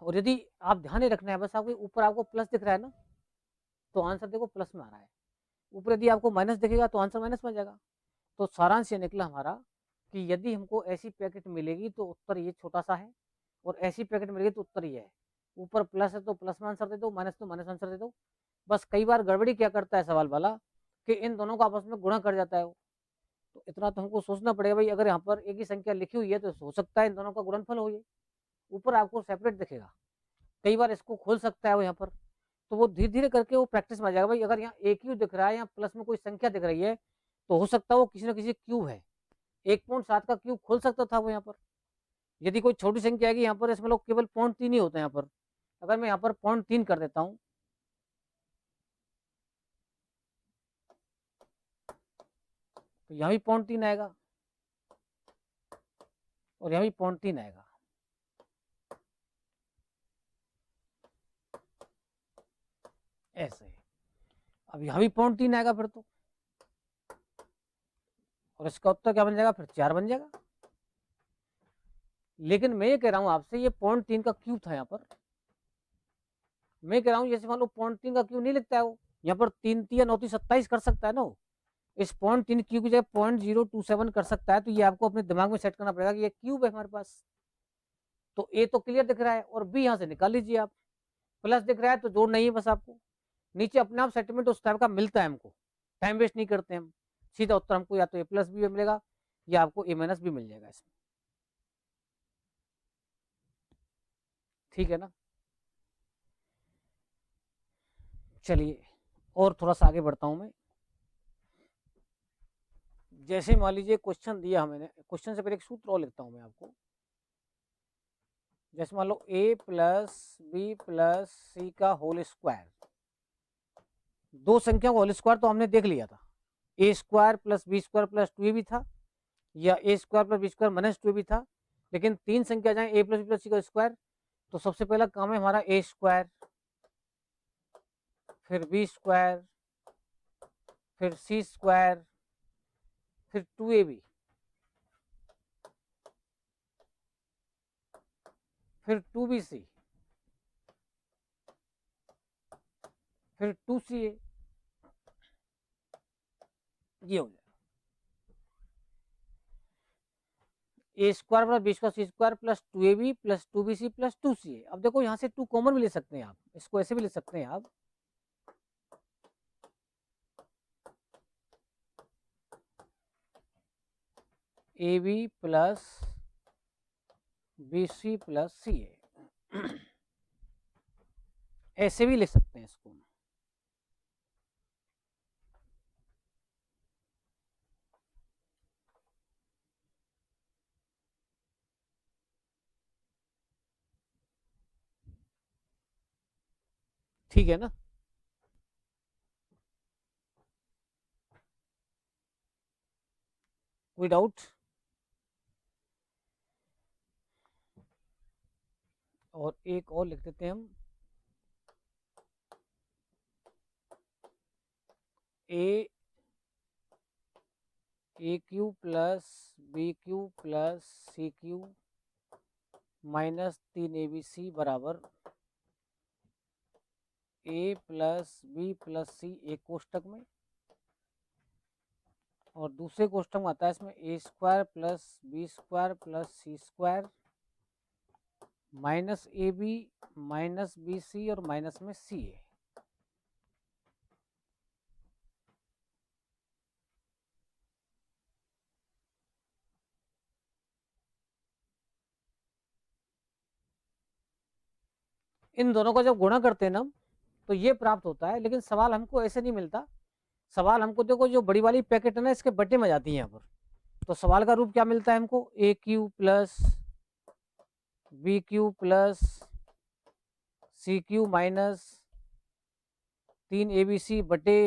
और यदि आप ध्यान नहीं रखना है, बस आपको ऊपर आपको प्लस दिख रहा है ना, तो आंसर देखो प्लस में आ रहा है, ऊपर यदि आपको माइनस दिखेगा तो आंसर माइनस में जाएगा। तो सारांश ये निकला हमारा कि यदि हमको ऐसी पैकेट मिलेगी तो उत्तर ये छोटा सा है, और ऐसी पैकेट मिलेगी तो उत्तर ये है। ऊपर प्लस है तो प्लस में आंसर दे दो, माइनस तो माइनस आंसर दे दो। बस कई बार गड़बड़ी क्या करता है सवाल वाला कि इन दोनों को आपस में गुणा कर जाता है वो। तो इतना तो हमको सोचना पड़ेगा भाई, अगर यहाँ पर एक ही संख्या लिखी हुई है तो हो सकता है इन दोनों का गुणनफल हो जाए। ऊपर आपको सेपरेट दिखेगा, कई बार इसको खोल सकता है वो यहाँ पर, तो वो धीरे धीरे करके वो प्रैक्टिस में आ जाएगा भाई। अगर यहाँ ए क्यू दिख रहा है या प्लस में कोई संख्या दिख रही है तो हो सकता है वो किसी न किसी क्यूब है। 1.7 का क्यूब खोल सकता था वो यहाँ पर। यदि कोई छोटी संख्या आएगी यहाँ पर, इसमें लोग केवल 0.3 ही होता है यहाँ पर, अगर मैं यहाँ पर 0.3 कर देता हूँ तो यहाँ भी 0.3 आएगा और यहाँ भी 0.3 आएगा। ऐसे अब यहाँ भी 0.3 आएगा फिर तो, और इसका उत्तर क्या बन जाएगा, फिर 4 बन जाएगा। लेकिन मैं ये कह रहा हूँ आपसे, ये 0.3 का क्यूब था यहाँ पर, मैं कह रहा हूँ जैसे मान लो 0.3 का क्यूब नहीं लिखता है वो, यहाँ पर 3 3 9 27 कर सकता है ना वो, इस 0.3 क्यूब की जगह 0.027 कर सकता है। तो ये आपको अपने दिमाग में सेट करना पड़ेगा कि ये क्यूब है हमारे पास। तो ए तो क्लियर दिख रहा है और बी यहाँ से निकाल लीजिए आप, प्लस दिख रहा है तो जोड़ नहीं है बस आपको, नीचे अपने आप सेटलमेंट उस टाइप का मिलता है हमको, टाइम वेस्ट नहीं करते हम, सीधा उत्तर हमको या तो ए प्लस बी मिलेगा या आपको ए माइनस बी मिल जाएगा इसमें। ठीक है ना। चलिए और थोड़ा सा आगे बढ़ता हूं मैं। जैसे मान लीजिए क्वेश्चन दिया हमें, क्वेश्चन से पहले एक सूत्र और लिखता हूं मैं आपको। जैसे मान लो a plus B plus C का होल स्क्वायर, दो संख्या का होल स्क्वायर तो हमने देख लिया था, A square plus B square plus 2 भी था, या A square plus B square minus 2 भी था, लेकिन 3 संख्या जाए A plus B plus C का स्क्वायर, तो सबसे पहला काम है हमारा ए स्क्वायर, फिर बी स्क्वायर, फिर सी स्क्वायर, फिर 2ab, फिर 2bc, फिर 2ca, ये हो जाए A square plus B square C square plus 2ab plus 2bc plus 2ca। अब देखो यहाँ से 2 कॉमन भी ले सकते हैं आप, इसको ऐसे भी ले सकते हैं आप, A B plus B C plus C A, ऐसे भी लिख सकते हैं इसको। ठीक है ना? कोई डाउट? और एक और लिख देते हैं हम, A cube plus B cube plus C cube minus 3abc बराबर A plus B plus C एक कोष्टक में, और दूसरे कोष्टक में आता है इसमें A square plus B square plus C square minus A B minus B C और माइनस में सी ए। इन दोनों को जब गुणा करते हैं ना तो ये प्राप्त होता है, लेकिन सवाल हमको ऐसे नहीं मिलता। सवाल हमको देखो जो बड़ी वाली पैकेट है ना इसके बट्टे में जाती है यहाँ पर, तो सवाल का रूप क्या मिलता है हमको, A cube plus B cube plus C cube minus 3abc बटे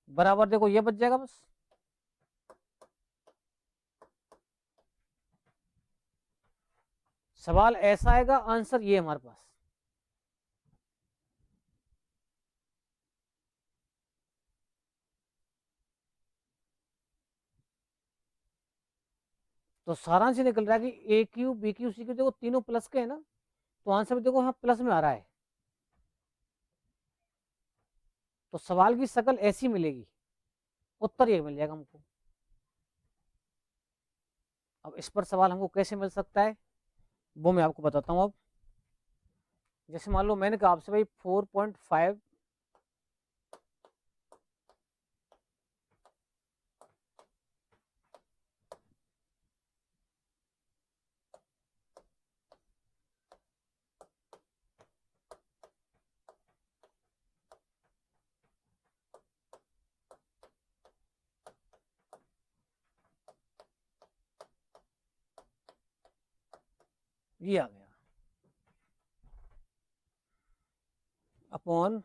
बराबर, देखो ये बच जाएगा बस। सवाल ऐसा आएगा, आंसर ये हमारे पास। तो सारांश से निकल रहा है कि A cube B cube C cube देखो तीनों प्लस के है ना, तो आंसर भी देखो यहाँ प्लस में आ रहा है, तो सवाल की शक्ल ऐसी मिलेगी, उत्तर ये मिल जाएगा हमको। अब इस पर सवाल हमको कैसे मिल सकता है वो मैं आपको बताता हूँ। अब जैसे मान लो मैंने कहा आपसे भाई 4.5 ये आ गया upon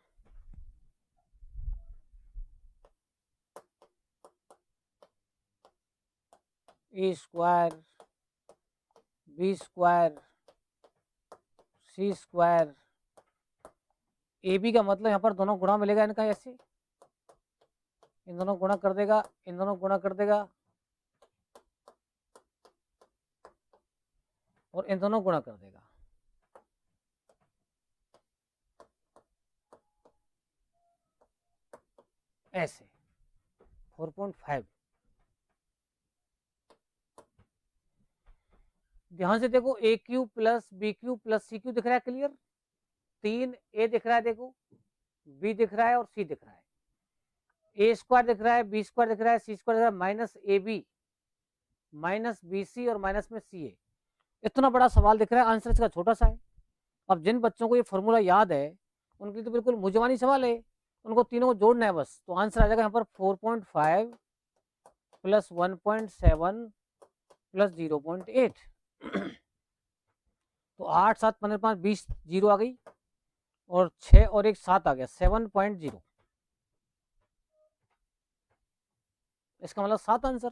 a square b square C square. A b का मतलब यहाँ पर दोनों गुणा मिलेगा इनका, ऐसे इन दोनों गुणा कर देगा, इन दोनों गुणा कर देगा, और इन दोनों गुणा कर देगा। ऐसे 4.5। ध्यान से देखो A cube plus B cube plus C cube दिख रहा है क्लियर, 3 ए दिख रहा है, देखो बी दिख रहा है और सी दिख रहा है, ए स्क्वायर दिख रहा है, बी स्क्वायर दिख रहा है, सी स्क्वायर दिख रहा है, minus A B minus B C और माइनस में सी ए। इतना बड़ा सवाल दिख रहा है, आंसर इसका छोटा सा है। अब जिन बच्चों को ये फॉर्मूला याद है उनके लिए तो बिल्कुल मुझवानी सवाल है, उनको तीनों को जोड़ना है बस, तो आंसर आ जाएगा यहाँ पर 4.5 प्लस 1.7 प्लस 0.8 तो 8 7 15 5 20 जीरो आ गई और 6 और एक 7 आ गया 7.0। इसका मतलब 7 आंसर।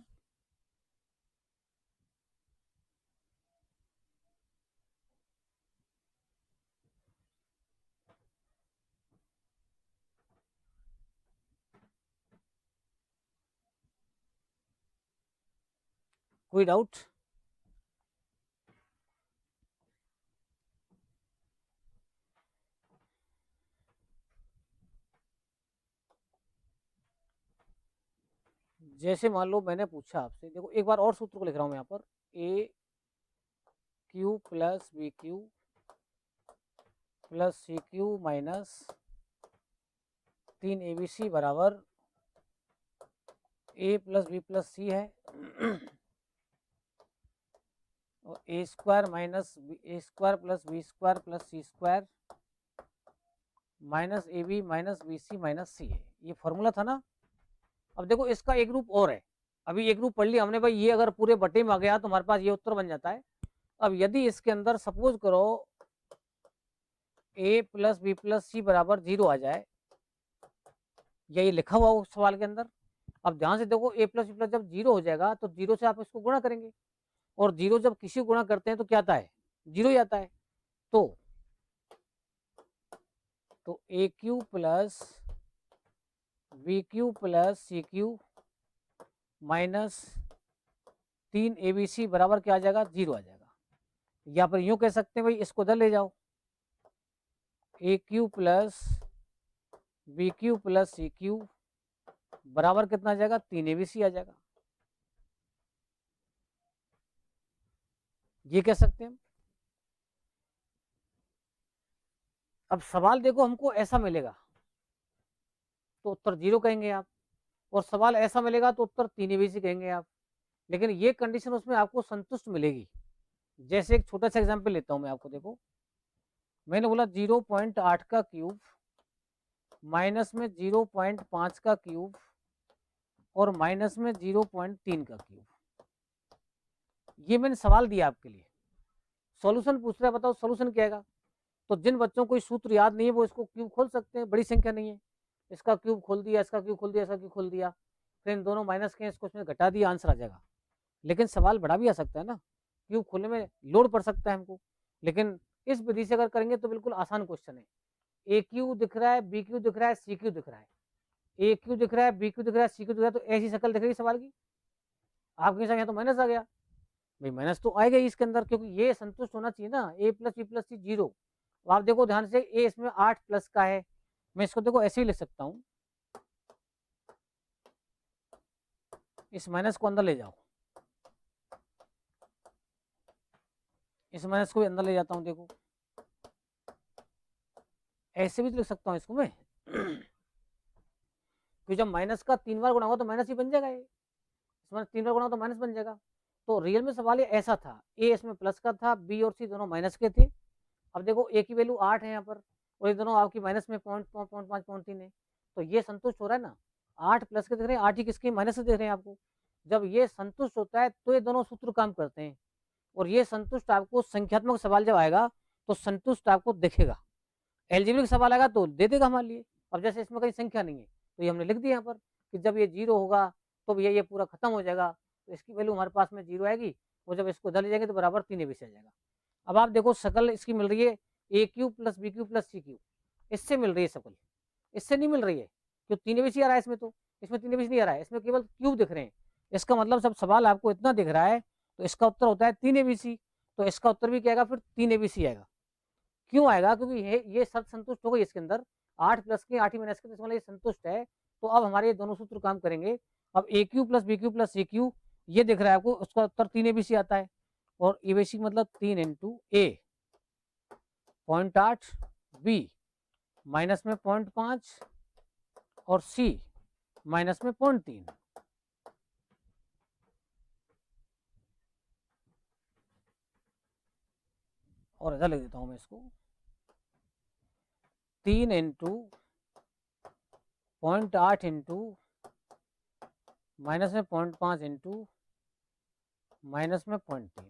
कोई डाउट? जैसे मान लो मैंने पूछा आपसे, देखो एक बार और सूत्र को लिख रहा हूं मैं यहाँ पर, A cube plus B cube plus C cube minus 3 ABC बराबर A plus B plus C है और A square minus A square plus B square plus C square minus A B minus B C minus C है। ये formula था ना। अब देखो इसका एक रूप और है, अभी एक रूप पढ़ लिया हमने भाई, ये अगर पूरे बटे में आ गया तो हमारे पास ये उत्तर बन जाता है। अब यदि इसके अंदर सपोज करो ए प्लस बी प्लस सी बराबर 0 आ जाए, या ये लिखा हुआ हो सवाल के अंदर। अब ध्यान से देखो, ए प्लस बी प्लस जब 0 हो जाएगा तो 0 से आप इसको गुणा करेंगे, और 0 जब किसी गुणा करते हैं तो क्या आता है, 0 ही आता है। तो A cube plus B cube plus C cube minus 3 ABC बराबर क्या आ जाएगा, 0 आ जाएगा। या फिर यूं कह सकते हैं भाई, इसको उधर ले जाओ, A cube plus B cube plus C cube बराबर कितना आ जाएगा, 3 ABC आ जाएगा। ये कह सकते हैं। अब सवाल देखो हमको ऐसा मिलेगा तो उत्तर 0 कहेंगे आप, और सवाल ऐसा मिलेगा तो उत्तर 3 ABC कहेंगे आप। लेकिन ये कंडीशन उसमें आपको संतुष्ट मिलेगी। जैसे एक छोटा सा एग्जाम्पल लेता हूं मैं आपको, देखो मैंने बोला 0.8 का क्यूब माइनस में 0.5 का क्यूब और माइनस में 0.3 का क्यूब। ये मैंने सवाल दिया आपके लिए, सॉल्यूशन पूछ रहा है, बताओ सॉल्यूशन क्या है। तो जिन बच्चों को सूत्र याद नहीं है वो इसको क्यूब खोल सकते हैं, बड़ी संख्या नहीं है, इसका क्यूब खोल दिया, इसका क्यूब खोल दिया, इसका क्यूब खोल दिया, फिर इन दोनों माइनस के इसको इसमें घटा दिया, आंसर आ जाएगा। लेकिन सवाल बड़ा भी आ सकता है ना, क्यूब खोलने में लोड पड़ सकता है हमको। लेकिन इस विधि से अगर करेंगे तो बिल्कुल आसान क्वेश्चन है। ए क्यू दिख रहा है, बी क्यू दिख रहा है, सी क्यू दिख रहा है, ए क्यू दिख रहा है, बी क्यू दिख रहा है, सी क्यू दिख रहा है, तो ऐसी शक्ल दिख रही है सवाल की। आपके हिसाब यहाँ तो माइनस आ गया भाई, माइनस तो आएगा ही इसके अंदर, क्योंकि ये संतुष्ट होना चाहिए ना, ए प्लस बी प्लस सी 0। आप देखो ध्यान से, ए इसमें 8 प्लस का है, मैं इसको देखो ऐसे ही लिख सकता हूँ, इस माइनस को अंदर ले जाओ, इस माइनस को भी अंदर ले जाता हूँ, देखो ऐसे भी तो लिख सकता हूँ इसको मैं क्योंकि जब माइनस का 3 बार गुणा होगा तो माइनस ही बन जाएगा, ये इसमें 3 बार गुणा हो तो माइनस बन जाएगा। तो रियल में सवाल ये ऐसा था, ए इसमें प्लस का था, बी और सी दोनों माइनस के थे। अब देखो ए की वैल्यू 8 है यहाँ पर, और ये दोनों आपकी माइनस में 0.5 है, तो ये संतुष्ट हो रहा है ना। 8 प्लस के दिख रहे हैं, 8 ही किसके माइनस से दिख रहे हैं आपको। जब ये संतुष्ट होता है तो ये दोनों सूत्र काम करते हैं, और ये संतुष्ट आपको संख्यात्मक सवाल जब आएगा तो संतुष्ट आपको दिखेगा। एल्जेब्रिक सवाल आएगा तो दे देगा हमारे लिए। अब जैसे इसमें कहीं संख्या नहीं है तो ये हमने लिख दिया यहाँ पर कि जब ये 0 होगा तो ये पूरा खत्म हो जाएगा, तो इसकी वैल्यू हमारे पास में 0 आएगी, और जब इसको धर जाएंगे तो बराबर 3 ABC आ जाएगा। अब आप देखो शकल इसकी मिल रही है, A cube plus B cube plus C cube, इससे मिल रही है शकल, इससे नहीं मिल रही है, क्यों 3 ABC आ रहा है इसमें, तो इसमें 3 ABC नहीं आ रहा है, इसमें केवल क्यूब दिख रहे हैं। इसका मतलब सब सवाल आपको इतना दिख रहा है तो इसका उत्तर होता है 3 ABC। तो इसका उत्तर भी क्या आएगा, फिर 3 ABC आएगा। क्यों आएगा, क्योंकि ये शर्त संतुष्ट हो गई इसके अंदर, 8 प्लस के 8 ही माइनस के, तो ये संतुष्ट है। तो अब हमारे ये दोनों सूत्र काम करेंगे। अब A cube plus B cube plus C cube, ये दिख रहा है आपको, उसका उत्तर 3 ABC आता है, और ABC मतलब 3 इंटू ए 0.8, बी माइनस में 0.5 और सी माइनस में 0.3। और इधर लिख देता हूं मैं इसको, 3 इंटू 0.8 इंटू माइनस में 0.5 इंटू माइनस में 0.3,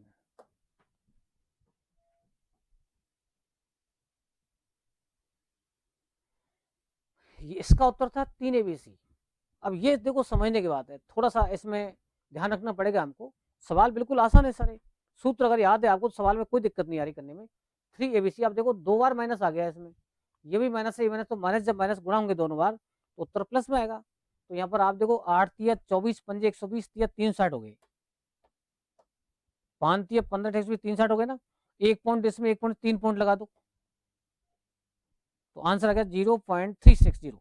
ये इसका उत्तर था 3 ABC। अब ये देखो समझने की बात है, थोड़ा सा इसमें ध्यान रखना पड़ेगा हमको। सवाल बिल्कुल आसान है सर, सूत्र अगर याद है आपको तो सवाल में कोई दिक्कत नहीं आ रही करने में। 3 ABC, आप देखो 2 बार माइनस आ गया इसमें, ये भी माइनस है ये माइनस, तो माइनस जब माइनस गुणा होंगे दोनों बार तो उत्तर प्लस में आएगा। तो यहाँ पर आप देखो 8 तिया 24 पंजे 120 तिया 360 हो गए, 5 तिया 15 120 360 हो गए ना, एक पॉइंट इसमें एक पॉइंट 3 पॉइंट लगा दो, तो आंसर आ गया 0.360।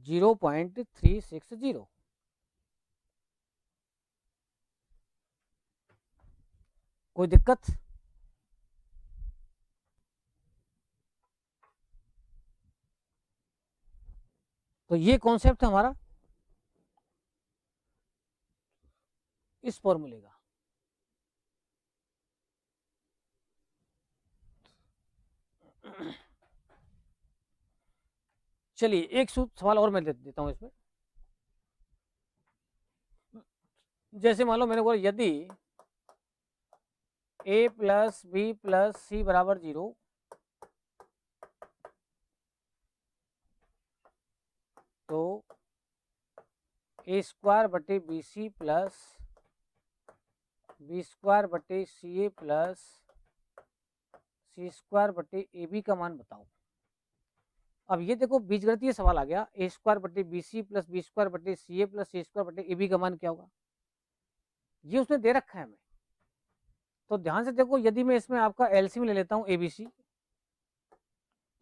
0.360। कोई दिक्कत? तो ये कॉन्सेप्ट है हमारा इस फॉर्मूले का। चलिए एक सवाल और मैं दे देता हूं इसमें। जैसे मान लो मैंने बोला यदि a प्लस बी प्लस सी बराबर 0, तो a स्क्वायर बटे बी सी प्लस बी स्क्वायर बटे सी ए प्लस सी स्क्वायर बटे ए बी का मान बताओ। अब ये देखो बीजगणितीय सवाल आ गया, ए स्क्वायर बटे बी सी प्लस बी स्क्वायर बटे सी ए प्लस सी स्क्वायर बटे ए बी का मान क्या होगा, ये उसने दे रखा है हमें। तो ध्यान से देखो, यदि मैं इसमें आपका एलसीएम ले लेता हूँ एबीसी,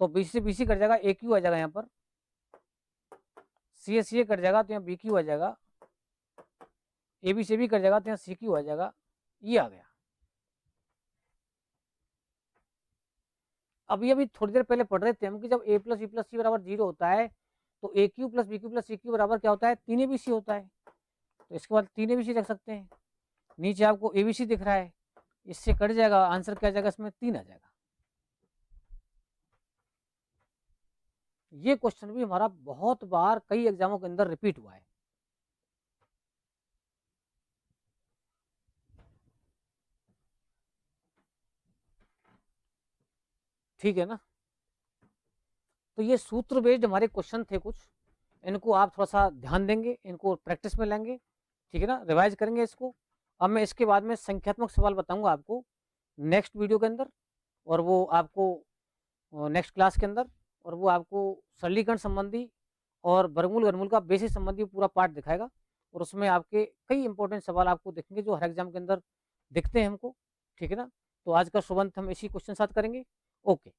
तो बी से बीसी कट जाएगा, ए क्यू आ जाएगा यहाँ पर, सी ए कट जाएगा तो यहाँ बी क्यू आ जाएगा, ए बी से भी कट जाएगा तो यहाँ सी क्यू आ जाएगा, ये आ गया। अभी अभी थोड़ी देर पहले पढ़ रहे थे हम कि जब ए प्लस बी प्लस सी बराबर 0 होता है तो A cube plus B cube plus C cube बराबर क्या होता है, 3 ABC होता है। तो इसके बाद 3 ABC रख सकते हैं। नीचे आपको ABC दिख रहा है, इससे कट जाएगा, आंसर क्या आ जाएगा इसमें 3 आ जाएगा। ये क्वेश्चन भी हमारा बहुत बार कई एग्जामों के अंदर रिपीट हुआ है। ठीक है ना? तो ये सूत्र बेस्ड हमारे क्वेश्चन थे कुछ, इनको आप थोड़ा सा ध्यान देंगे, इनको प्रैक्टिस में लेंगे, ठीक है ना, रिवाइज करेंगे इसको। अब मैं इसके बाद में संख्यात्मक सवाल बताऊंगा आपको नेक्स्ट वीडियो के अंदर, और वो आपको नेक्स्ट क्लास के अंदर, और वो आपको सरलीकरण संबंधी और वर्गमूल वर्गमूल का बेसिक संबंधी पूरा पार्ट दिखाएगा, और उसमें आपके कई इंपॉर्टेंट सवाल आपको दिखेंगे जो हर एग्जाम के अंदर दिखते हैं हमको, ठीक है ना। तो आज का शुभ अंत हम इसी क्वेश्चन साथ करेंगे। ओके।